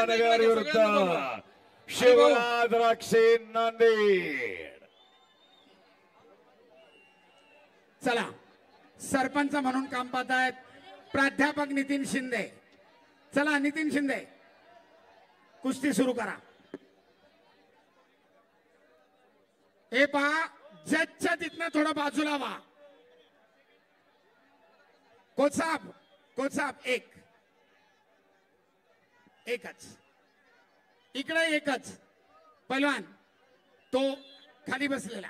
नगर विरुद्ध शिवराज राक्षे नांदेड। चला सरपंच म्हणून काम पाहत आहेत प्राध्यापक नितीन शिंदे। चला नितीन शिंदे कुस्ती सुरू करा। हे पहा जजच्या तिथनं थोडं बाजूला व्हा। कोच साहेब एकच इकडे एकच पहिलवान तो खाली बसलेला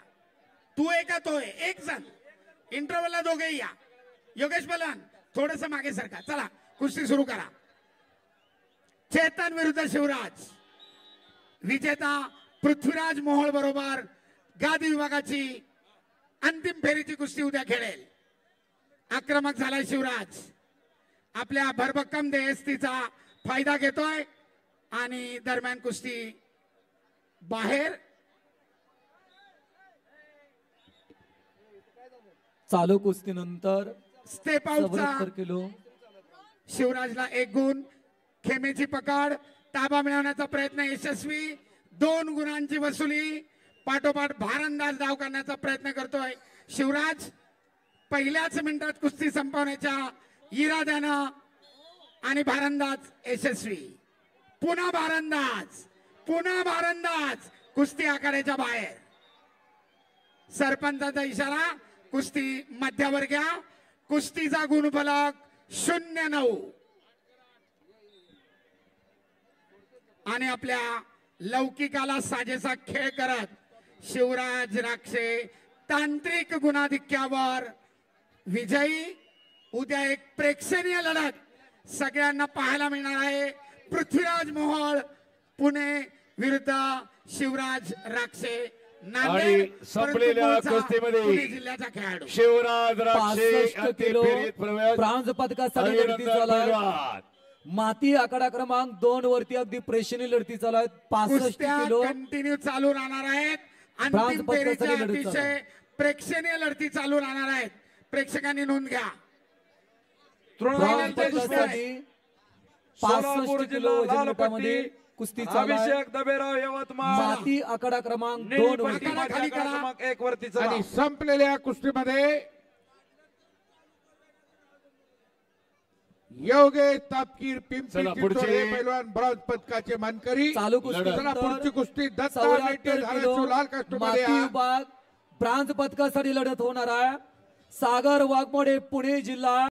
तू एक तो एक जण इंटरव्हलला दोघे या। योगेश पहिलवान थोडस मागे सरका। चला कुस्ती सुरू करा। चेतन विरुद्ध शिवराज विजेता पृथ्वीराज मोहोळ बरोबर गादी विभागाची अंतिम फेरीची कुस्ती उद्या खेळेल। आक्रमक झालाय शिवराज आपल्या भरभक्कम देहस्तीचा फायदा घेतोय आणि दरम्यान कुस्ती बाहेर। चालू कुस्तीनंतर स्टेप आउटचा किलो शिवराजला 1 गुण। खेमेची पकड ताबा मिळवण्याचा प्रयत्न यशस्वी। 2 गुणांची वसुली पाठोपाठ भारंदाज धाव करण्याचा प्रयत्न करतोय शिवराज। पहिल्याच मिनिटात कुस्ती संपवण्याच्या इराद्यानं आणि भारंदाज यशस्वी। पुन्हा भारंदाज कुस्ती आखाड्याच्या बाहेर। सरपंचाचा इशारा कुस्ती मध्यावर घ्या। कुस्तीचा गुणफलक 0-9 आणि आपल्या लौकिकाला साजेसा खेळ करत शिवराज राक्षे तांत्रिक गुणाधिक्यावर विजयी। उद्या एक प्रेक्षणीय लढत सगळ्यांना पाहायला मिळणार आहे। पृथ्वीराज मोहोळ पुणे विरुद्ध शिवराज राक्षे नांदेड। संपलेल्या कुस्तीमध्ये जिल्ह्याचा खेळाडू शिवराज राक्षे अंतिम फेरीत प्रवेश। ब्रॉन्झ पदकासाठी लढती चालू आहे। माती आकडा क्रमांक 2 वरती अगदी प्रेक्षणीय लढती चालू आहेत। 65 किलो कंटिन्यू चालू राहणार आहेत। अंतिम फेरीच्या अतिशय प्रेक्षणीय लढती चालू राहणार आहेत। प्रेक्षकांनी नोंद घ्या। 65 किलो वजन गटामध्ये कुस्ती चालू आहे। अभिषेक दबेराव यवतमाळ माती आकडा क्रमांक 2 वरती क्रमांक 1 वरती चला। आणि संपलेल्या कुस्तीमध्ये योगेश तापकीर पिंपरी चिंचोली पैलवान ब्रॉन्झ पदकाचे मानकरी। चालू कुस्ती पुढची कुस्ती दत्ता मेटे धाराशिव लाल कास्टमध्ये विभाग ब्रॉन्झ पदकासाठी लढत होणार आहे। सागर वाघमोडे पुणे जिल्हा।